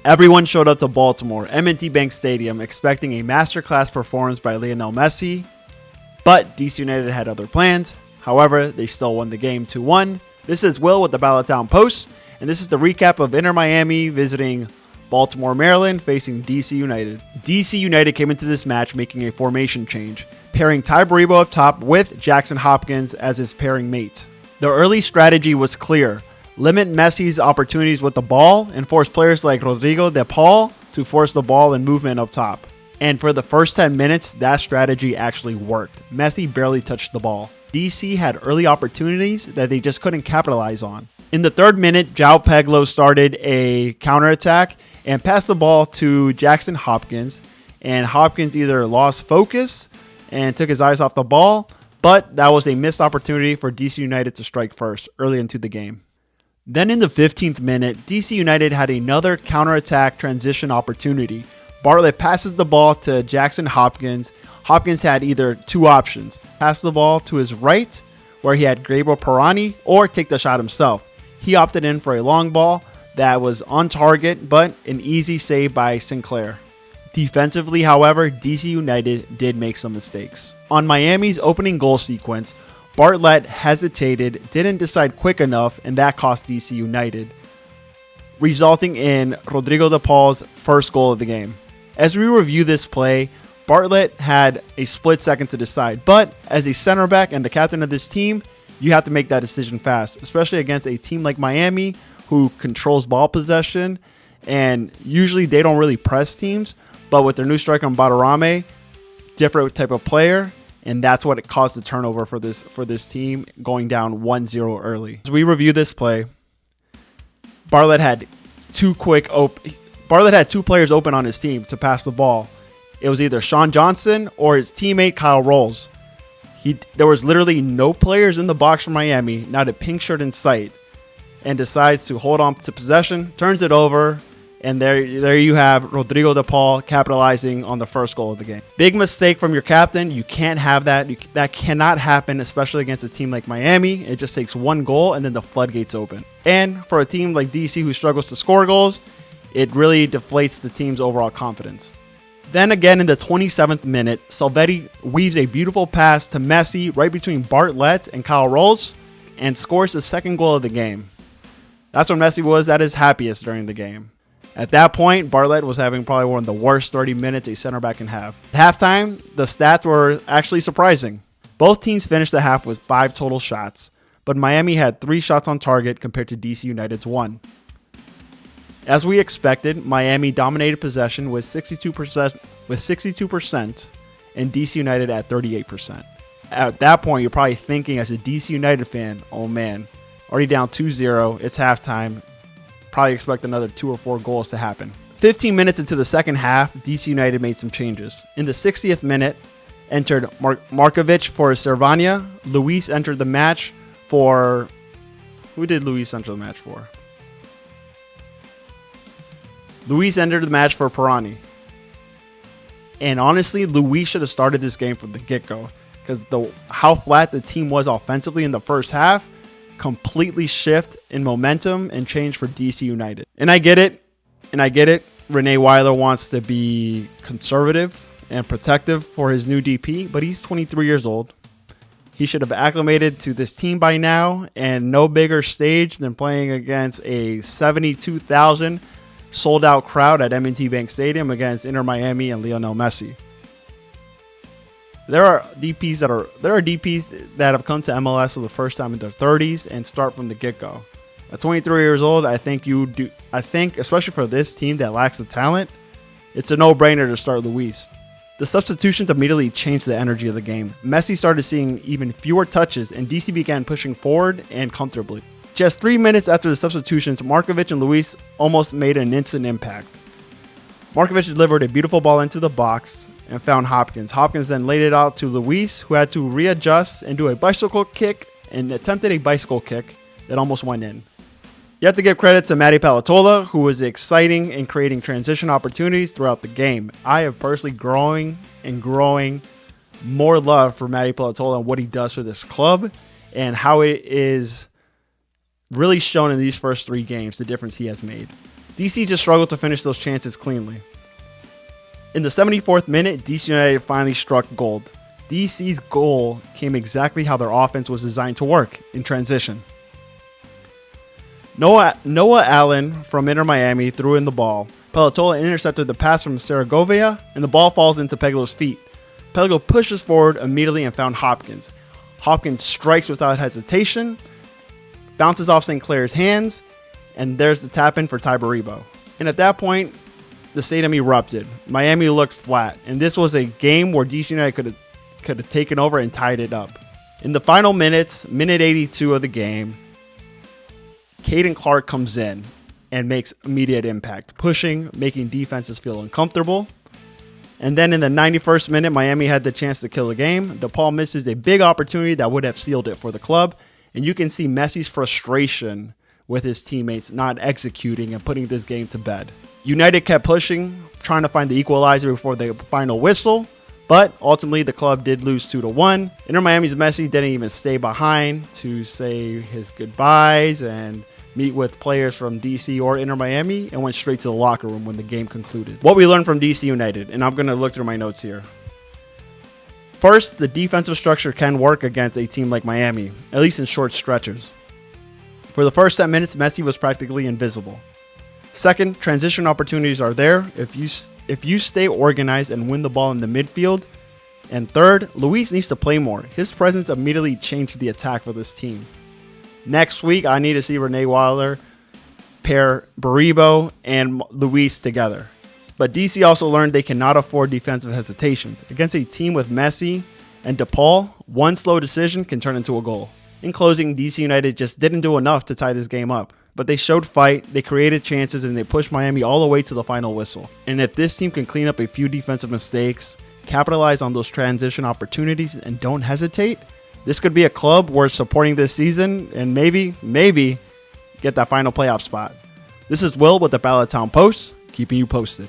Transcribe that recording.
Everyone showed up to Baltimore, M&T Bank Stadium, expecting a masterclass performance by Lionel Messi, but DC United had other plans. However, they still won the game 2-1. This is Will with the Ballot Down Post, and this is the recap of Inter Miami visiting Baltimore, Maryland, facing DC United. DC United came into this match making a formation change, pairing Ty Baribo up top with Jackson Hopkins as his pairing mate. The early strategy was clear: limit Messi's opportunities with the ball and force players like Rodrigo de Paul to force the ball and movement up top. And for the first 10 minutes, that strategy actually worked. Messi barely touched the ball. DC had early opportunities that they just couldn't capitalize on. In the third minute, João Pedro started a counterattack and passed the ball to Jackson Hopkins. And Hopkins either lost focus and took his eyes off the ball, but that was a missed opportunity for DC United to strike first early into the game. Then in the 15th minute, DC United had another counterattack transition opportunity. Bartlett passes the ball to Jackson Hopkins. Hopkins had either two options: pass the ball to his right, where he had Gabriel Pirani, or take the shot himself. He opted in for a long ball that was on target, but an easy save by Sinclair. Defensively, however, DC United did make some mistakes. On Miami's opening goal sequence, Bartlett hesitated, didn't decide quick enough, and that cost DC United, resulting in Rodrigo de Paul's first goal of the game. As we review this play, Bartlett had a split second to decide, but as a center back and the captain of this team, you have to make that decision fast, especially against a team like Miami who controls ball possession, and usually they don't really press teams, but with their new striker Badarame, different type of player, and that's what it caused the turnover for this team, going down 1-0 early. As we review this play, Bartlett had two players open on his team to pass the ball. It was either Sean Johnson or his teammate Kyle Rolls. There was literally no players in the box for Miami, not a pink shirt in sight, and decides to hold on to possession, turns it over, and there you have Rodrigo de Paul capitalizing on the first goal of the game. Big mistake from your captain. You can't have that. That cannot happen, especially against a team like Miami. It just takes one goal and then the floodgates open. And for a team like DC who struggles to score goals, it really deflates the team's overall confidence. Then again in the 27th minute, Salvetti weaves a beautiful pass to Messi right between Bartlett and Kyle Rolls and scores the second goal of the game. That's when Messi was at his happiest during the game. At that point, Bartlett was having probably one of the worst 30 minutes a center back can have. At halftime, the stats were actually surprising. Both teams finished the half with 5 total shots, but Miami had 3 shots on target compared to DC United's 1. As we expected, Miami dominated possession with 62%, and DC United at 38%. At that point, you're probably thinking as a DC United fan, oh man, already down 2-0, it's halftime. Probably expect another 2 or 4 goals to happen. 15 minutes into the second half, DC United made some changes. In the 60th minute, entered Markovic for Cervania. Luis entered the match for... Who did Luis enter the match for? Luis entered the match for Pirani. And honestly, Luis should have started this game from the get-go, because how flat the team was offensively in the first half completely shift in momentum and change for DC United. And I get it. Rene Weiler wants to be conservative and protective for his new DP, but he's 23 years old. He should have acclimated to this team by now, and no bigger stage than playing against a 72,000 sold out crowd at M&T Bank Stadium against Inter Miami and Lionel Messi. There are DPs that have come to MLS for the first time in their 30s and start from the get-go. At 23 years old, I think especially for this team that lacks the talent, it's a no-brainer to start Luis. The substitutions immediately changed the energy of the game. Messi started seeing even fewer touches, and DC began pushing forward and comfortably. Just 3 minutes after the substitutions, Markovic and Luis almost made an instant impact. Markovic delivered a beautiful ball into the box and found Hopkins. Hopkins then laid it out to Luis, who had to readjust and do a bicycle kick, and attempted a bicycle kick that almost went in. You have to give credit to Matty Palatola, who was exciting in creating transition opportunities throughout the game. I have personally growing more love for Matty Palatola and what he does for this club, and how it is really shown in these first 3 games, the difference he has made. DC just struggled to finish those chances cleanly. In the 74th minute, DC United finally struck gold. DC's goal came exactly how their offense was designed to work, in transition. Noah Allen from Inter Miami threw in the ball. Pelatola intercepted the pass from Segovia, and the ball falls into Peglow's feet. Pello pushes forward immediately and found Hopkins. Hopkins strikes without hesitation, bounces off St. Clair's hands, and there's the tap-in for Ty Baribo. And at that point, the stadium erupted. Miami looked flat, and this was a game where DC United could have taken over and tied it up. In the final minutes, minute 82 of the game, Caden Clark comes in and makes immediate impact, pushing, making defenses feel uncomfortable. And then in the 91st minute, Miami had the chance to kill the game. DePaul misses a big opportunity that would have sealed it for the club. And you can see Messi's frustration with his teammates not executing and putting this game to bed. United kept pushing, trying to find the equalizer before the final whistle. But ultimately, the club did lose 2-1. Inter Miami's Messi didn't even stay behind to say his goodbyes and meet with players from DC or Inter Miami, and went straight to the locker room when the game concluded. What we learned from DC United, and I'm going to look through my notes here. First, the defensive structure can work against a team like Miami, at least in short stretches. For the first 10 minutes, Messi was practically invisible. Second, transition opportunities are there if you stay organized and win the ball in the midfield. And third, Luis needs to play more. His presence immediately changed the attack for this team. Next week, I need to see Renee Wilder pair Baribo and Luis together. But DC also learned they cannot afford defensive hesitations. Against a team with Messi and DePaul, one slow decision can turn into a goal. In closing, DC United just didn't do enough to tie this game up. But they showed fight, they created chances, and they pushed Miami all the way to the final whistle. And if this team can clean up a few defensive mistakes, capitalize on those transition opportunities, and don't hesitate, this could be a club worth supporting this season and maybe get that final playoff spot. This is Will with the Ballot Town Post, keeping you posted.